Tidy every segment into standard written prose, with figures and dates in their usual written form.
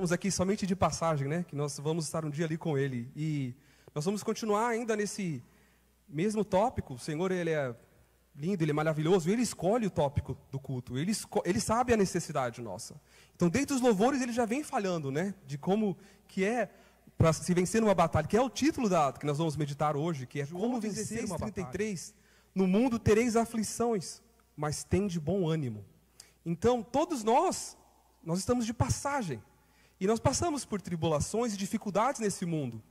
estamos aqui somente de passagem, né? Que nós vamos estar um dia ali com Ele. E nós vamos continuar ainda nesse mesmo tópico. O Senhor, Ele é lindo, Ele é maravilhoso. Ele escolhe o tópico do culto. Ele sabe a necessidade nossa. Então, dentro dos louvores, Ele já vem falando, né? De como que é para se vencer numa batalha. Que é o título que nós vamos meditar hoje. Que é como vencer uma 33. No mundo tereis aflições, mas tende bom ânimo. Então, todos nós estamos de passagem. E nós passamos por tribulações e dificuldades nesse mundo.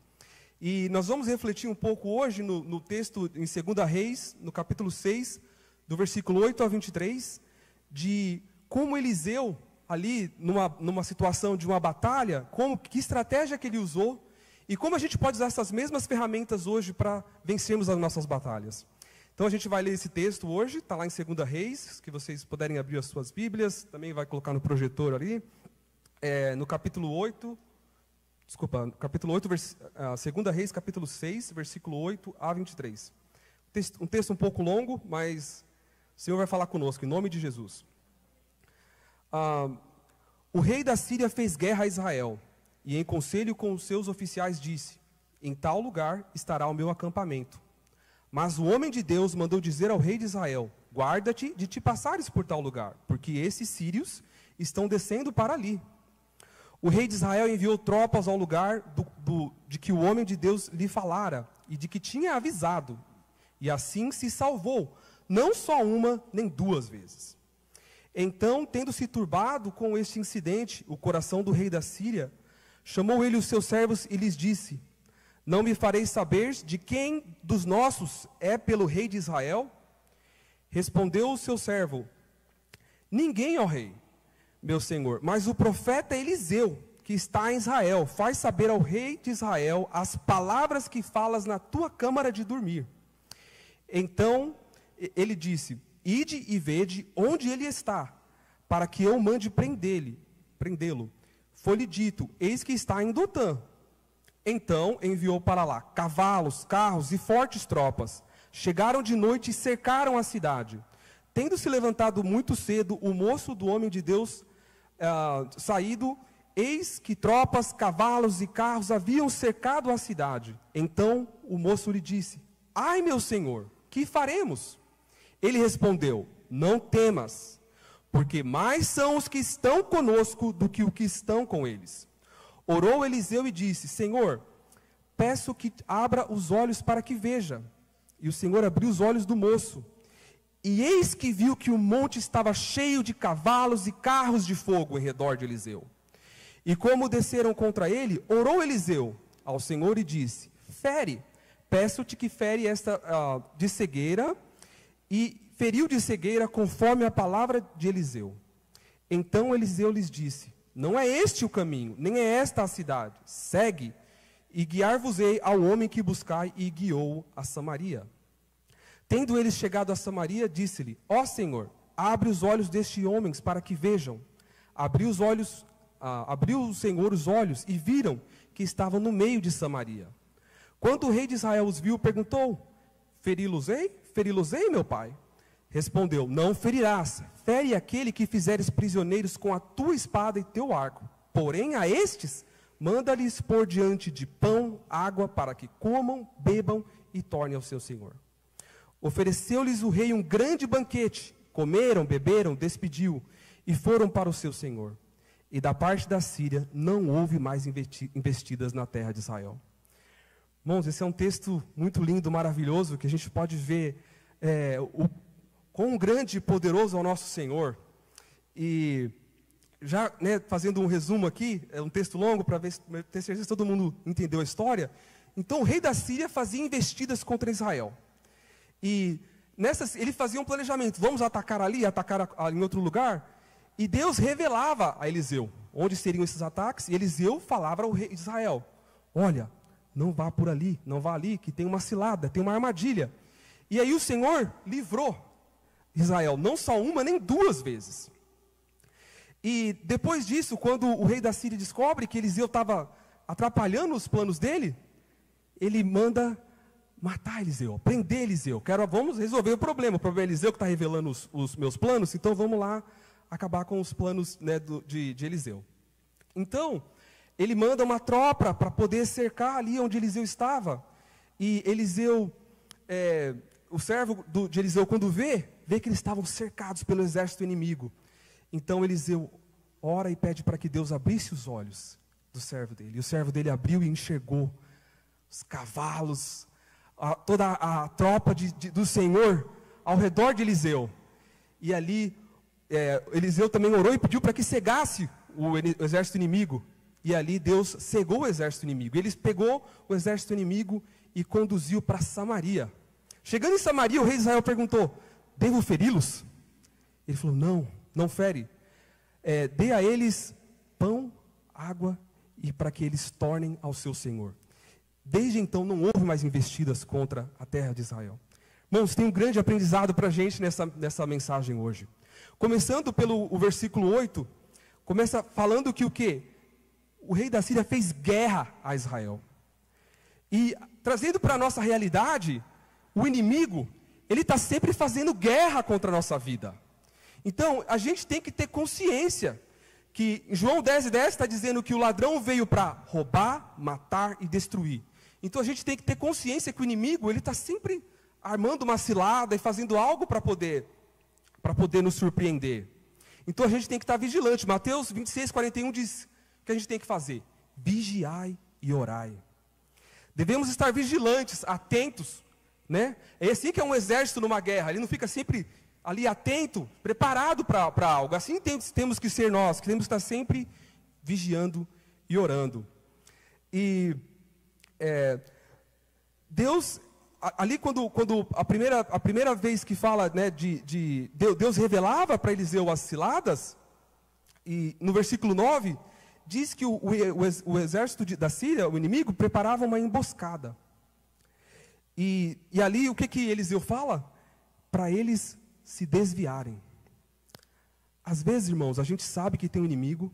E nós vamos refletir um pouco hoje no texto em 2 Reis, no capítulo 6, do versículo 8 a 23, de como Eliseu, ali numa situação de uma batalha, que estratégia que ele usou, e como a gente pode usar essas mesmas ferramentas hoje para vencermos as nossas batalhas. Então a gente vai ler esse texto hoje, está lá em 2 Reis, que vocês puderem abrir as suas Bíblias, também vai colocar no projetor ali, no capítulo 8, capítulo 8, 2 Reis, capítulo 6, versículo 8 a 23. Um texto um pouco longo, mas o Senhor vai falar conosco, em nome de Jesus. O rei da Síria fez guerra a Israel, e em conselho com os seus oficiais disse: em tal lugar estará o meu acampamento. Mas o homem de Deus mandou dizer ao rei de Israel: guarda-te de te passares por tal lugar, porque esses sírios estão descendo para ali. O rei de Israel enviou tropas ao lugar de que o homem de Deus lhe falara, e de que tinha avisado, e assim se salvou, não só uma, nem duas vezes. Então, tendo se turbado com este incidente, o coração do rei da Síria, chamou ele os seus servos e lhes disse: não me fareis saber de quem dos nossos é pelo rei de Israel? Respondeu o seu servo: ninguém, ó rei, meu senhor, mas o profeta Eliseu, que está em Israel, faz saber ao rei de Israel as palavras que falas na tua câmara de dormir. Então ele disse: ide e vede onde ele está, para que eu mande prendê-lo. Foi-lhe dito: eis que está em Dotã. Então enviou para lá cavalos, carros e fortes tropas. Chegaram de noite e cercaram a cidade. Tendo se levantado muito cedo, o moço do homem de Deus saído, eis que tropas, cavalos e carros haviam cercado a cidade. Então o moço lhe disse: ai, meu senhor, que faremos? Ele respondeu: não temas, porque mais são os que estão conosco do que os que estão com eles. Orou Eliseu e disse: Senhor, peço que abra os olhos para que veja. E o Senhor abriu os olhos do moço. E eis que viu que o monte estava cheio de cavalos e carros de fogo em redor de Eliseu. E como desceram contra ele, orou Eliseu ao Senhor e disse: fere, peço-te que fere esta de cegueira. E feriu de cegueira conforme a palavra de Eliseu. Então Eliseu lhes disse: não é este o caminho, nem é esta a cidade. Segue, e guiar-vos-ei ao homem que buscai, e guiou a Samaria. Tendo eles chegado a Samaria, disse-lhe: ó Senhor, abre os olhos destes homens para que vejam. Abriu o Senhor os olhos, e viram que estavam no meio de Samaria. Quando o rei de Israel os viu, perguntou: feri-los-ei? Feri-los-ei, meu pai? Respondeu: não ferirás, fere aquele que fizeres prisioneiros com a tua espada e teu arco. Porém a estes, manda-lhes pôr diante de pão, água, para que comam, bebam e tornem ao seu senhor. Ofereceu-lhes o rei um grande banquete, comeram, beberam, despediu, e foram para o seu senhor. E da parte da Síria não houve mais investidas na terra de Israel. Irmãos, esse é um texto muito lindo, maravilhoso, que a gente pode ver quão grande e poderoso é o nosso Senhor. E já fazendo um resumo aqui, é um texto longo para ter certeza que todo mundo entendeu a história. Então o rei da Síria fazia investidas contra Israel. E ele fazia um planejamento: vamos atacar ali, atacar em outro lugar. E Deus revelava a Eliseu onde seriam esses ataques. E Eliseu falava ao rei de Israel: olha, não vá por ali, não vá ali, que tem uma cilada, tem uma armadilha. E aí o Senhor livrou Israel, não só uma, nem duas vezes. E depois disso, quando o rei da Síria descobre que Eliseu estava atrapalhando os planos dele, ele manda matar Eliseu, prender Eliseu. Vamos resolver o problema. O problema é Eliseu que está revelando os meus planos, então vamos lá acabar com os planos de Eliseu. Então, ele manda uma tropa para poder cercar ali onde Eliseu estava. E Eliseu, o servo de Eliseu, quando vê que eles estavam cercados pelo exército inimigo. Então Eliseu ora e pede para que Deus abrisse os olhos do servo dele. E o servo dele abriu e enxergou os cavalos, toda a tropa do Senhor ao redor de Eliseu. E ali, Eliseu também orou e pediu para que cegasse o exército inimigo. E ali Deus cegou o exército inimigo. Ele pegou o exército inimigo e conduziu para Samaria. Chegando em Samaria, o rei de Israel perguntou: devo feri-los? Ele falou: não fere. Dê a eles pão, água, e para que eles tornem ao seu senhor. Desde então não houve mais investidas contra a terra de Israel. Irmãos, tem um grande aprendizado para a gente nessa mensagem hoje. Começando pelo versículo 8, começa falando que o quê? O rei da Síria fez guerra a Israel. E trazendo para a nossa realidade, o inimigo, ele está sempre fazendo guerra contra a nossa vida. Então, a gente tem que ter consciência que em João 10:10 está dizendo que o ladrão veio para roubar, matar e destruir. Então, a gente tem que ter consciência que o inimigo, ele está sempre armando uma cilada e fazendo algo para poder nos surpreender. Então, a gente tem que estar vigilante. Mateus 26:41 diz que a gente tem que fazer: vigiai e orai. Devemos estar vigilantes, atentos, né? É assim que é um exército numa guerra. Ele não fica sempre ali atento, preparado para algo. Assim temos que ser nós, que temos que estar sempre vigiando e orando. E Deus, ali quando a primeira vez que fala, né, Deus revelava para Eliseu as ciladas, e no versículo 9, diz que o exército da Síria, o inimigo, preparava uma emboscada. E ali o que Eliseu fala? Para eles se desviarem. Às vezes, irmãos, a gente sabe que tem um inimigo,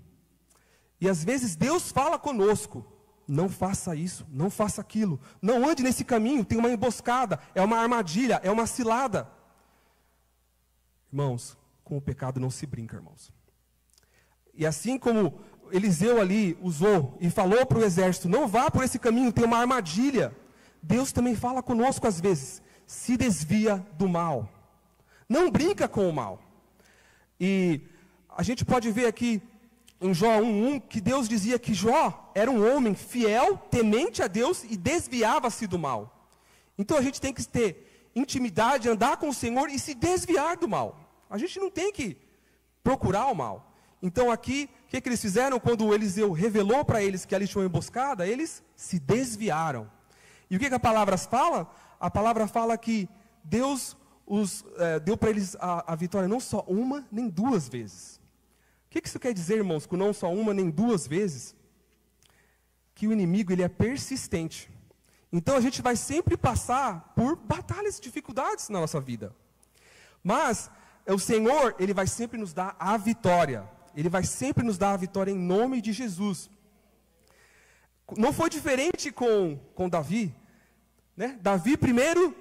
e às vezes Deus fala conosco: não faça isso, não faça aquilo, não ande nesse caminho, tem uma emboscada, é uma armadilha, é uma cilada. Irmãos, com o pecado não se brinca, irmãos. E assim como Eliseu ali usou e falou para o exército: não vá por esse caminho, tem uma armadilha. Deus também fala conosco às vezes: se desvia do mal, não brinca com o mal. E a gente pode ver aqui em Jó 1:1 que Deus dizia que Jó era um homem fiel, temente a Deus e desviava-se do mal. Então a gente tem que ter intimidade, andar com o Senhor e se desviar do mal. A gente não tem que procurar o mal. Então aqui, o que eles fizeram? Quando Eliseu revelou para eles que ali tinha uma emboscada, eles se desviaram. E o que a palavra fala? A palavra fala que Deus deu para eles a vitória não só uma, nem duas vezes. O que isso quer dizer, irmãos, com não só uma, nem duas vezes? Que o inimigo, ele é persistente. Então a gente vai sempre passar por batalhas, dificuldades na nossa vida. Mas o Senhor, ele vai sempre nos dar a vitória. Ele vai sempre nos dar a vitória em nome de Jesus. Não foi diferente com Davi, né? Davi primeiro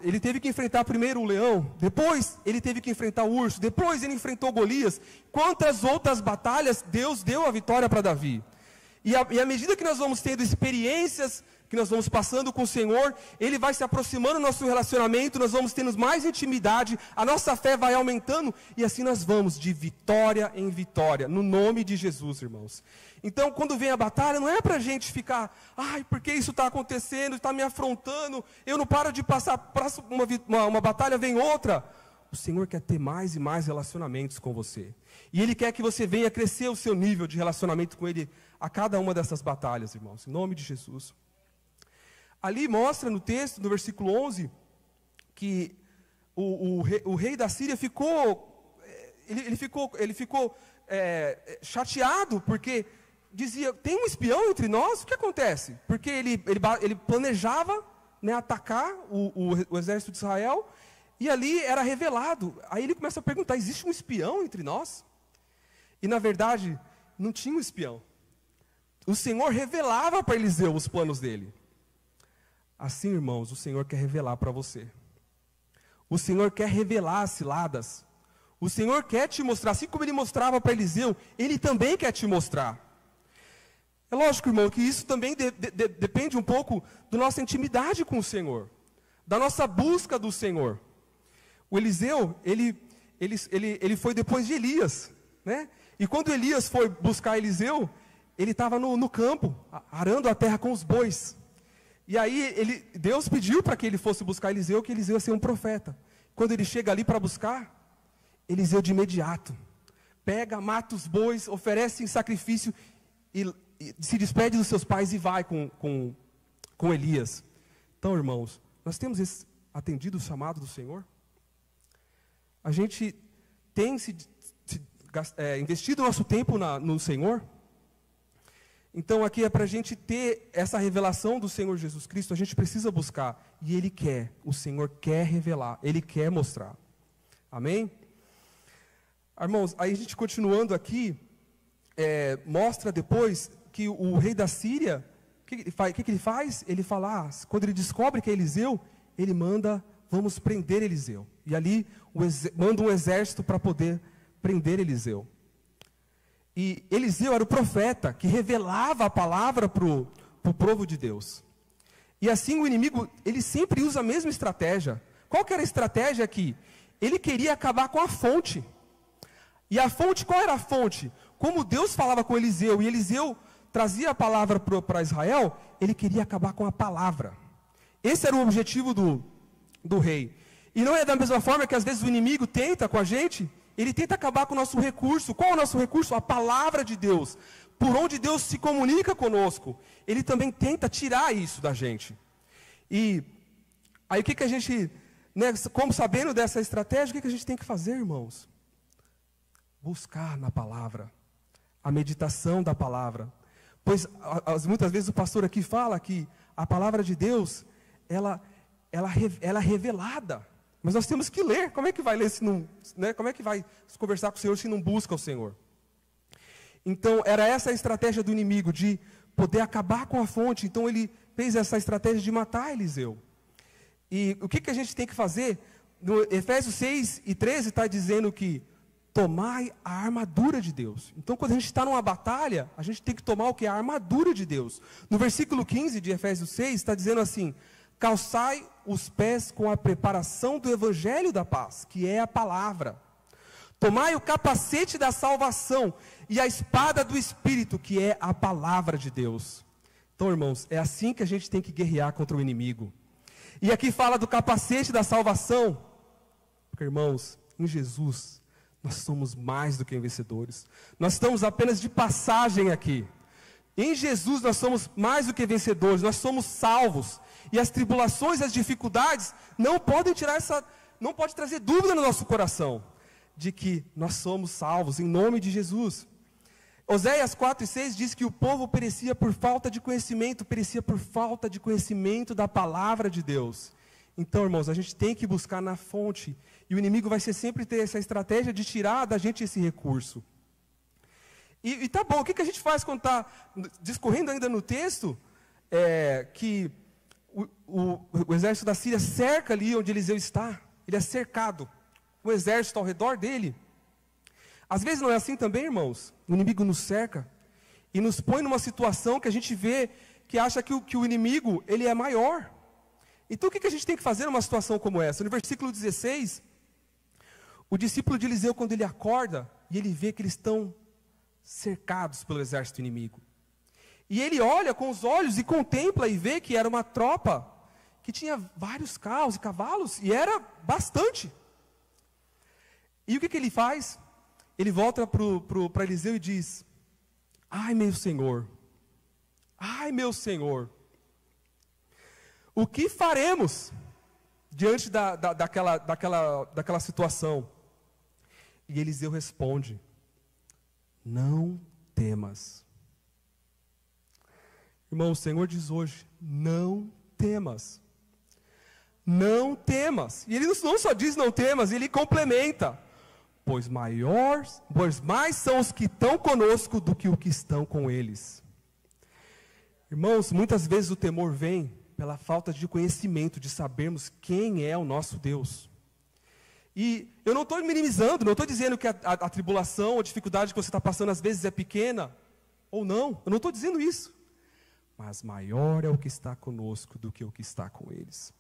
ele teve que enfrentar primeiro o leão, depois ele teve que enfrentar o urso, depois ele enfrentou Golias. Quantas outras batalhas Deus deu a vitória para Davi? E à medida que nós vamos tendo experiências, que nós vamos passando com o Senhor, Ele vai se aproximando do nosso relacionamento, nós vamos tendo mais intimidade, a nossa fé vai aumentando, e assim nós vamos de vitória em vitória, no nome de Jesus, irmãos. Então, quando vem a batalha, não é para a gente ficar: ai, porque isso está acontecendo, está me afrontando, eu não paro de passar uma batalha, vem outra. O Senhor quer ter mais e mais relacionamentos com você. E Ele quer que você venha crescer o seu nível de relacionamento com Ele a cada uma dessas batalhas, irmãos, em nome de Jesus. Ali mostra no texto, no versículo 11, que o rei da Síria ficou chateado, porque dizia: tem um espião entre nós? O que acontece? Porque ele planejava, né, atacar o exército de Israel, e ali era revelado. Aí ele começa a perguntar: existe um espião entre nós? E na verdade, não tinha um espião. O Senhor revelava para Eliseu os planos dele. Assim, irmãos, o Senhor quer revelar para você. O Senhor quer revelar as ciladas. O Senhor quer te mostrar, assim como Ele mostrava para Eliseu, Ele também quer te mostrar. É lógico, irmão, que isso também depende um pouco da nossa intimidade com o Senhor, da nossa busca do Senhor. O Eliseu, ele foi depois de Elias, né? E quando Elias foi buscar Eliseu, ele estava no campo, arando a terra com os bois. E aí Deus pediu para que ele fosse buscar Eliseu, que Eliseu ia ser um profeta. Quando ele chega ali para buscar, Eliseu de imediato pega, mata os bois, oferece em sacrifício e se despede dos seus pais e vai com Elias. Então, irmãos, nós temos atendido o chamado do Senhor? A gente tem investido nosso tempo no Senhor? Então aqui é para a gente ter essa revelação do Senhor Jesus Cristo, a gente precisa buscar. E Ele quer, o Senhor quer revelar, Ele quer mostrar. Amém? Irmãos, aí a gente continuando aqui, mostra depois que o rei da Síria, o que ele faz? Ele fala, quando ele descobre que é Eliseu, ele manda, vamos prender Eliseu. E ali manda um exército para poder prender Eliseu. E Eliseu era o profeta que revelava a palavra para o povo de Deus. E assim o inimigo, ele sempre usa a mesma estratégia. Qual que era a estratégia aqui? Ele queria acabar com a fonte. E a fonte, qual era a fonte? Como Deus falava com Eliseu, e Eliseu trazia a palavra para Israel, ele queria acabar com a palavra. Esse era o objetivo do rei. E não é da mesma forma que às vezes o inimigo tenta com a gente, ele tenta acabar com o nosso recurso. Qual é o nosso recurso? A palavra de Deus. Por onde Deus se comunica conosco. Ele também tenta tirar isso da gente. E aí o que a gente, né, como sabendo dessa estratégia, o que a gente tem que fazer, irmãos? Buscar na palavra. A meditação da palavra. Pois muitas vezes o pastor aqui fala que a palavra de Deus, ela é revelada. Mas nós temos que ler. Como é que vai ler se não, né? Como é que vai conversar com o Senhor se não busca o Senhor? Então, era essa a estratégia do inimigo, de poder acabar com a fonte. Então, ele fez essa estratégia de matar Eliseu. E o que a gente tem que fazer? No Efésios 6:13 está dizendo que tomai a armadura de Deus. Então, quando a gente está numa batalha, a gente tem que tomar o que? A armadura de Deus. No versículo 15 de Efésios 6, está dizendo assim: calçai os pés com a preparação do evangelho da paz, que é a palavra. Tomai o capacete da salvação e a espada do Espírito, que é a palavra de Deus. Então, irmãos, é assim que a gente tem que guerrear contra o inimigo. E aqui fala do capacete da salvação, porque, irmãos, em Jesus, nós somos mais do que vencedores. Nós estamos apenas de passagem aqui. Em Jesus nós somos mais do que vencedores, nós somos salvos. E as tribulações, as dificuldades, não podem trazer dúvida no nosso coração, de que nós somos salvos, em nome de Jesus. Oséias 4:6 diz que o povo perecia por falta de conhecimento da palavra de Deus. Então, irmãos, a gente tem que buscar na fonte, e o inimigo vai sempre ter essa estratégia de tirar da gente esse recurso. E tá bom, o que a gente faz quando está discorrendo ainda no texto, que o exército da Síria cerca ali onde Eliseu está, ele é cercado, o exército ao redor dele. Às vezes não é assim também, irmãos? O inimigo nos cerca e nos põe numa situação que a gente vê, que acha que o inimigo, ele é maior. Então o que a gente tem que fazer numa situação como essa? No versículo 16, o discípulo de Eliseu, quando ele acorda, e ele vê que eles estão cercados pelo exército inimigo. E ele olha com os olhos e contempla e vê que era uma tropa que tinha vários carros e cavalos, e era bastante. E o que ele faz? Ele volta para Eliseu e diz: ai meu Senhor, o que faremos diante daquela situação? E Eliseu responde: não temas. Irmão, o Senhor diz hoje: não temas. Não temas. E ele não só diz não temas, ele complementa: pois mais são os que estão conosco do que os que estão com eles. Irmãos, muitas vezes o temor vem pela falta de conhecimento, de sabermos quem é o nosso Deus. E eu não estou minimizando, não estou dizendo que a tribulação ou a dificuldade que você está passando às vezes é pequena, ou não, eu não estou dizendo isso. Mas maior é o que está conosco do que o que está com eles.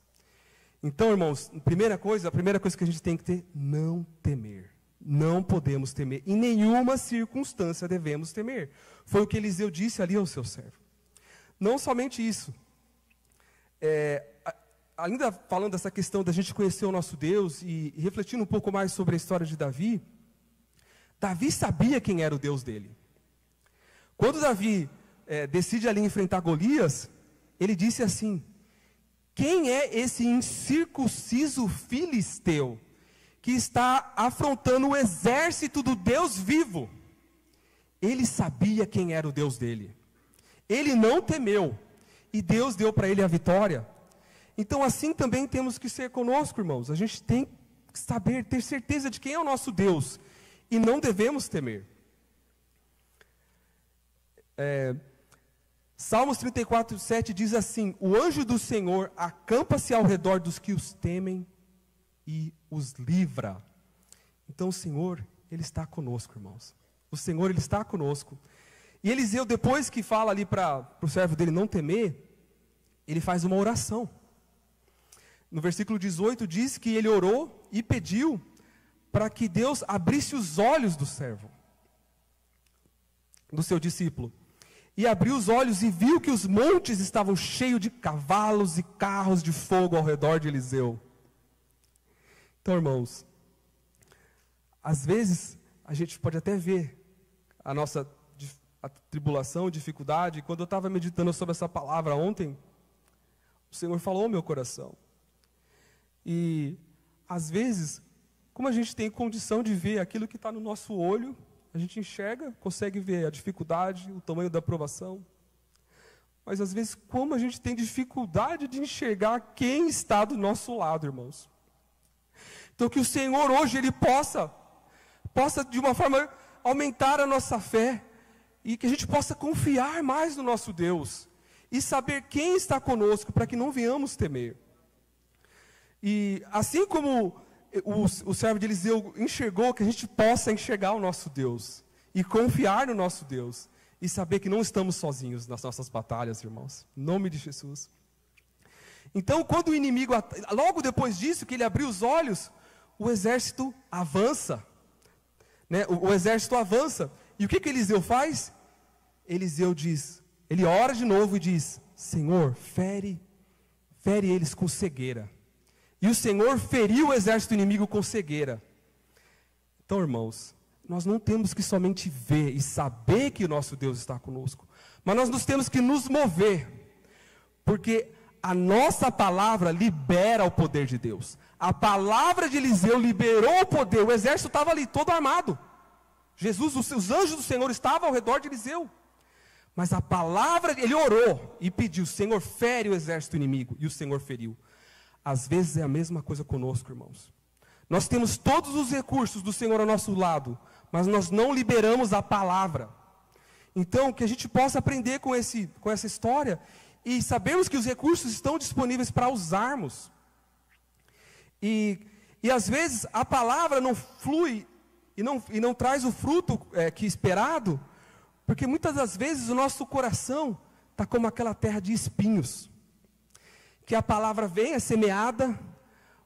Então, irmãos, a primeira coisa que a gente tem que ter, não temer. Não podemos temer. Em nenhuma circunstância devemos temer. Foi o que Eliseu disse ali ao seu servo. Não somente isso. Ainda falando dessa questão da gente conhecer o nosso Deus e refletindo um pouco mais sobre a história de Davi, Davi sabia quem era o Deus dele. Quando Davi decide ali enfrentar Golias, ele disse assim: quem é esse incircunciso filisteu que está afrontando o exército do Deus vivo? Ele sabia quem era o Deus dele. Ele não temeu. E Deus deu para ele a vitória. Então assim também temos que ser conosco, irmãos. A gente tem que saber, ter certeza de quem é o nosso Deus. E não devemos temer. Salmos 34:7 diz assim: o anjo do Senhor acampa-se ao redor dos que os temem e os livra. Então o Senhor, Ele está conosco, irmãos. O Senhor, Ele está conosco. E Eliseu, depois que fala ali para o servo dele não temer, ele faz uma oração. No versículo 18 diz que ele orou e pediu para que Deus abrisse os olhos do servo, do seu discípulo. E abriu os olhos e viu que os montes estavam cheios de cavalos e carros de fogo ao redor de Eliseu. Então, irmãos, às vezes a gente pode até ver a nossa tribulação, dificuldade. Quando eu estava meditando sobre essa palavra ontem, o Senhor falou ao meu coração. E às vezes, como a gente tem condição de ver aquilo que está no nosso olho, a gente enxerga, consegue ver a dificuldade, o tamanho da provação. Mas às vezes, como a gente tem dificuldade de enxergar quem está do nosso lado, irmãos. Então que o Senhor hoje, Ele possa de uma forma aumentar a nossa fé, e que a gente possa confiar mais no nosso Deus, e saber quem está conosco, para que não venhamos temer. E assim como o servo de Eliseu enxergou, que a gente possa enxergar o nosso Deus, e confiar no nosso Deus, e saber que não estamos sozinhos nas nossas batalhas, irmãos, em nome de Jesus. Então, quando o inimigo, logo depois disso, que ele abriu os olhos, o exército avança, né? O exército avança, e o que Eliseu faz? Eliseu diz, ele ora de novo e diz: Senhor, fere eles com cegueira. E o Senhor feriu o exército inimigo com cegueira. Então, irmãos, nós não temos que somente ver e saber que o nosso Deus está conosco, mas nós temos que nos mover, porque a nossa palavra libera o poder de Deus. A palavra de Eliseu liberou o poder. O exército estava ali todo armado. Os anjos do Senhor estavam ao redor de Eliseu. Mas a palavra, ele orou e pediu: Senhor, fere o exército inimigo. E o Senhor feriu. Às vezes é a mesma coisa conosco, irmãos. Nós temos todos os recursos do Senhor ao nosso lado, mas nós não liberamos a palavra. Então, que a gente possa aprender com essa história e sabermos que os recursos estão disponíveis para usarmos. E às vezes a palavra não flui e não traz o fruto que esperado, porque muitas das vezes o nosso coração está como aquela terra de espinhos, que a palavra vem, é semeada,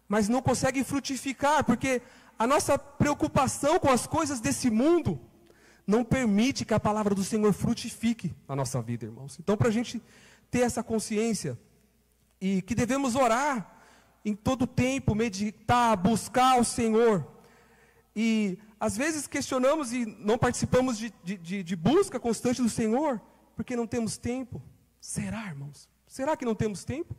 mas não consegue frutificar, porque a nossa preocupação com as coisas desse mundo não permite que a palavra do Senhor frutifique na nossa vida, irmãos. Então, para a gente ter essa consciência, e que devemos orar em todo tempo, meditar, buscar o Senhor, e às vezes questionamos e não participamos de busca constante do Senhor, porque não temos tempo. Será, irmãos? Será que não temos tempo?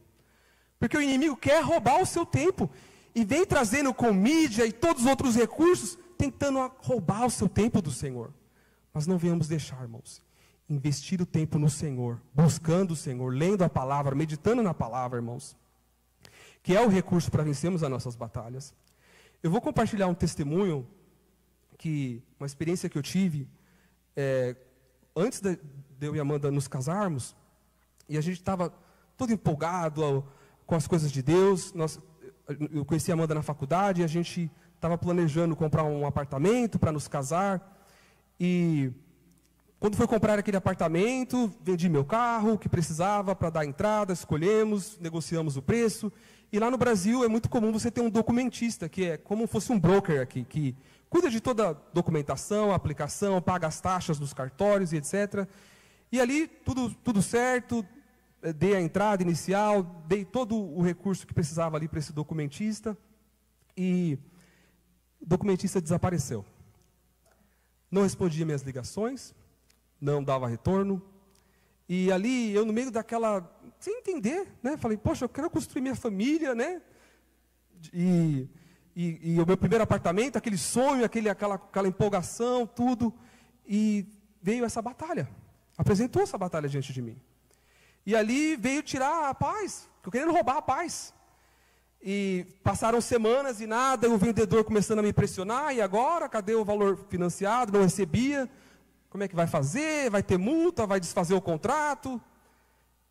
Porque o inimigo quer roubar o seu tempo, e vem trazendo com mídia e todos os outros recursos, tentando roubar o seu tempo do Senhor. Mas não venhamos deixar, irmãos, investir o tempo no Senhor, buscando o Senhor, lendo a palavra, meditando na palavra, irmãos, que é o recurso para vencermos as nossas batalhas. Eu vou compartilhar um testemunho, uma experiência que eu tive, antes de eu e a Amanda nos casarmos, e a gente estava todo empolgado com as coisas de Deus. Eu conheci a Amanda na faculdade, e a gente estava planejando comprar um apartamento para nos casar, e Quando foi comprar aquele apartamento, vendi meu carro, o que precisava para dar entrada, escolhemos, negociamos o preço. E lá no Brasil é muito comum você ter um documentista, que é como se fosse um broker aqui, que cuida de toda a documentação, a aplicação, paga as taxas dos cartórios e etc. E ali, tudo certo, dei a entrada inicial, dei todo o recurso que precisava ali para esse documentista. E o documentista desapareceu. Não respondia minhas ligações, não dava retorno. E ali, eu no meio daquela, sem entender, né? Falei, poxa, eu quero construir minha família, né? E o meu primeiro apartamento, aquele sonho, aquela empolgação, tudo. E veio essa batalha. Apresentou essa batalha diante de mim. E ali veio tirar a paz, querendo roubar a paz. E passaram semanas e nada, e o vendedor começando a me pressionar, e agora, cadê o valor financiado? Não recebia. Como é que vai fazer? Vai ter multa? Vai desfazer o contrato?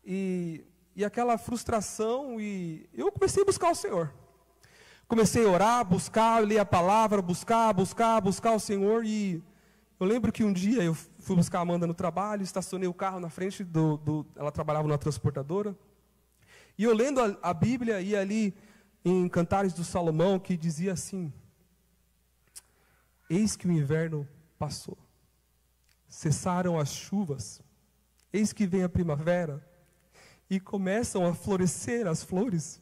E aquela frustração, e eu comecei a buscar o Senhor. Comecei a orar, buscar, ler a palavra, buscar o Senhor, e eu lembro que um dia eu fui buscar a Amanda no trabalho, estacionei o carro na frente ela trabalhava numa transportadora, e eu lendo a Bíblia, e ali em Cantares do Salomão, que dizia assim: eis que o inverno passou, cessaram as chuvas, eis que vem a primavera, e começam a florescer as flores,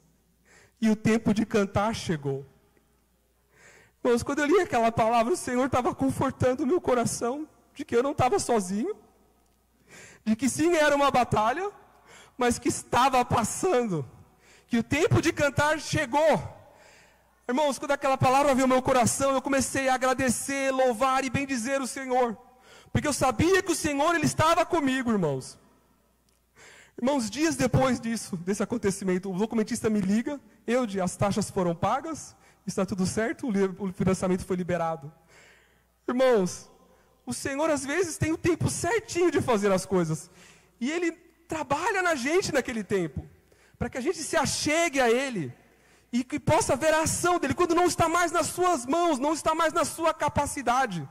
e o tempo de cantar chegou. Irmãos, quando eu li aquela palavra, o Senhor estava confortando o meu coração, de que eu não estava sozinho, de que sim, era uma batalha, mas que estava passando, que o tempo de cantar chegou. Irmãos, quando aquela palavra veio ao meu coração, eu comecei a agradecer, louvar e bendizer o Senhor, porque eu sabia que o Senhor, Ele estava comigo, irmãos. Irmãos, dias depois desse acontecimento, o documentista me liga, as taxas foram pagas, está tudo certo, o financiamento foi liberado. Irmãos, o Senhor às vezes tem o tempo certinho de fazer as coisas, e Ele trabalha na gente naquele tempo, para que a gente se achegue a Ele, e que possa ver a ação dEle, quando não está mais nas suas mãos, não está mais na sua capacidade,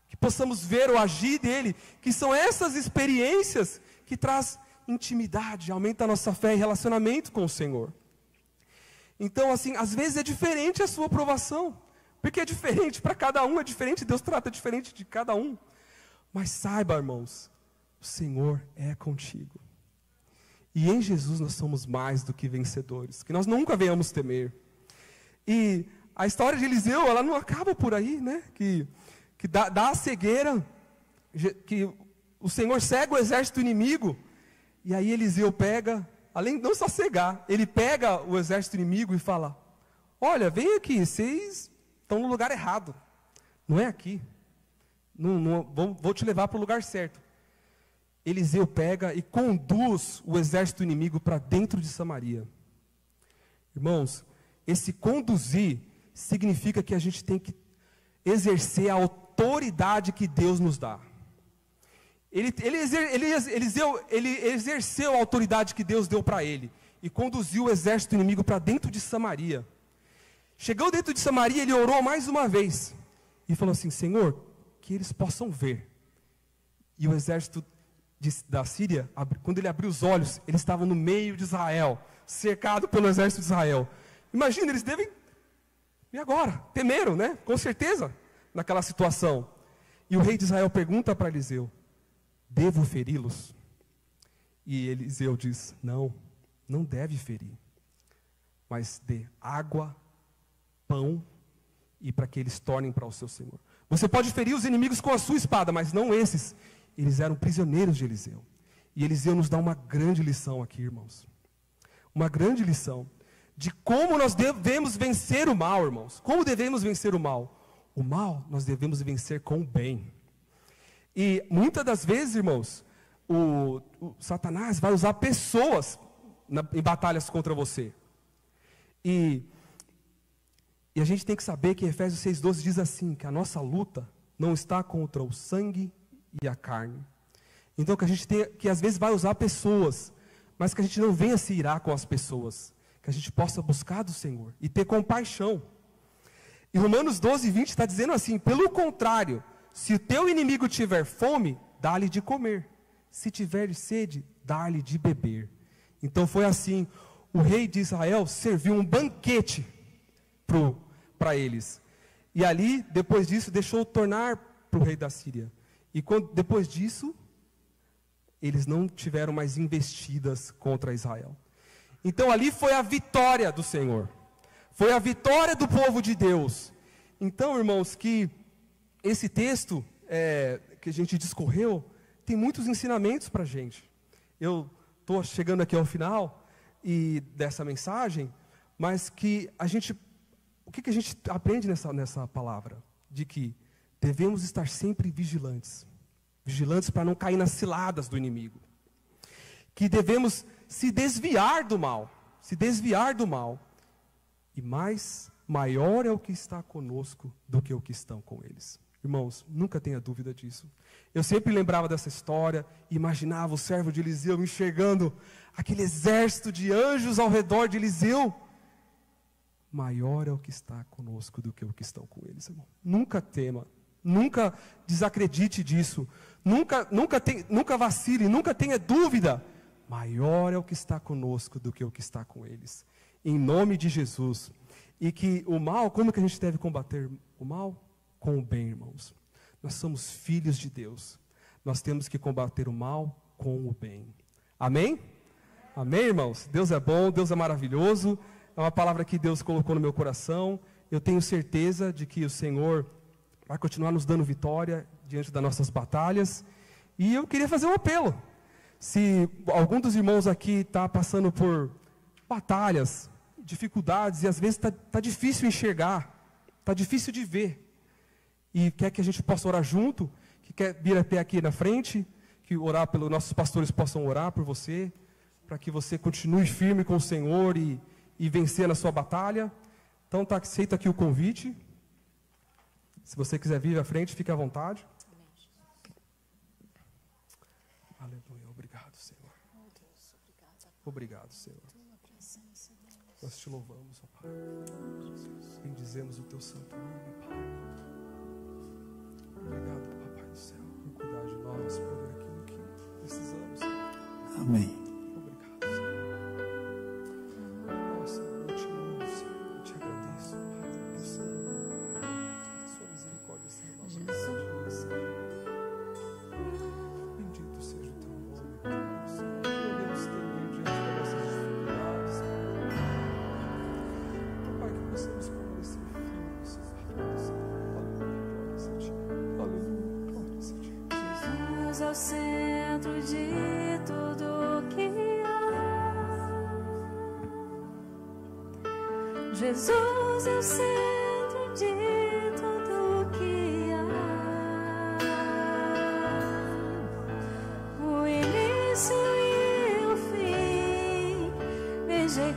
que possamos ver o agir dEle, que são essas experiências que traz intimidade, aumenta a nossa fé e relacionamento com o Senhor. Então, assim, às vezes é diferente a sua aprovação, porque é diferente para cada um, é diferente, Deus trata diferente de cada um. Mas saiba, irmãos, o Senhor é contigo. E em Jesus nós somos mais do que vencedores, que nós nunca venhamos temer. E a história de Eliseu, ela não acaba por aí, né? Que dá a cegueira, que o Senhor cega o exército inimigo, e aí Eliseu pega, além de não só cegar, ele pega o exército inimigo e fala: olha, vem aqui, vocês estão no lugar errado, não é aqui, vou te levar para o lugar certo. Eliseu pega e conduz o exército inimigo para dentro de Samaria. Irmãos, esse conduzir significa que a gente tem que exercer a autoridade que Deus nos dá. Eliseu exerceu a autoridade que Deus deu para ele e conduziu o exército inimigo para dentro de Samaria. Chegou dentro de Samaria, ele orou mais uma vez e falou assim: Senhor, que eles possam ver. E o exército da Síria, quando ele abriu os olhos, eles estavam no meio de Israel, cercado pelo exército de Israel. Imagina, eles devem, e agora? Temeram, né? Com certeza, naquela situação. E o rei de Israel pergunta para Eliseu: devo feri-los? E Eliseu diz: não deve ferir, mas dê água, pão, e para que eles tornem para o seu Senhor. Você pode ferir os inimigos com a sua espada, mas não esses. Eles eram prisioneiros de Eliseu. E Eliseu nos dá uma grande lição aqui, irmãos. Uma grande lição de como nós devemos vencer o mal, irmãos. Como devemos vencer o mal? O mal nós devemos vencer com o bem. E muitas das vezes, irmãos, o Satanás vai usar pessoas em batalhas contra você. E a gente tem que saber que Efésios 6,12 diz assim, que a nossa luta não está contra o sangue e a carne. Então que a gente tem, que às vezes vai usar pessoas, mas que a gente não venha se irar com as pessoas, que a gente possa buscar do Senhor e ter compaixão. E Romanos 12:20 está dizendo assim: pelo contrário, se o teu inimigo tiver fome, dá-lhe de comer. Se tiver sede, dá-lhe de beber. Então foi assim, o rei de Israel serviu um banquete para eles. E ali, depois disso, deixou tornar para o rei da Síria. E depois disso, eles não tiveram mais investidas contra Israel. Então ali foi a vitória do Senhor. Foi a vitória do povo de Deus. Então, irmãos, que esse texto que a gente discorreu, tem muitos ensinamentos para a gente. Eu estou chegando aqui ao final dessa mensagem, mas que o que a gente aprende nessa palavra? De que devemos estar sempre vigilantes. Vigilantes para não cair nas ciladas do inimigo. Que devemos se desviar do mal. Se desviar do mal. E maior é o que está conosco do que o que estão com eles. Irmãos, nunca tenha dúvida disso. Eu sempre lembrava dessa história, imaginava o servo de Eliseu enxergando aquele exército de anjos ao redor de Eliseu. Maior é o que está conosco do que o que estão com eles, irmão. Nunca tema, nunca desacredite disso, nunca vacile, nunca tenha dúvida. Maior é o que está conosco do que o que está com eles. Em nome de Jesus. E que o mal, como que a gente deve combater o mal? Com o bem, irmãos. Nós somos filhos de Deus. Nós temos que combater o mal com o bem. Amém? Amém, irmãos? Deus é bom, Deus é maravilhoso. É uma palavra que Deus colocou no meu coração. Eu tenho certeza de que o Senhor vai continuar nos dando vitória diante das nossas batalhas. E eu queria fazer um apelo. Se algum dos irmãos aqui está passando por batalhas, dificuldades, e às vezes está difícil enxergar, está difícil de ver, e quer que a gente possa orar junto, que quer vir até aqui na frente, que orar pelos nossos pastores possam orar por você, para que você continue firme com o Senhor e vencer na sua batalha. Então aceita aqui o convite. Se você quiser vir à frente, fique à vontade. Aleluia, obrigado, Senhor. Obrigado, Senhor. Nós te louvamos, ó Pai. Bendizemos o teu santo nome, Pai. Obrigado, Papai do céu, por cuidar de nós, por ver aquilo que precisamos. Amém. Obrigado, Senhor. Nossa, eu te amo, Senhor. Eu te agradeço, Pai, pelo Senhor, Pai. Sua misericórdia, Senhor, nossa vida. Bendito seja o teu nome, Pai, Senhor. Podemos temer diante das nossas dificuldades, Pai, que possamos permanecer firmes, Senhor. Jesus é o centro de tudo que há. Jesus é o centro de tudo que há. O início e o fim, veja e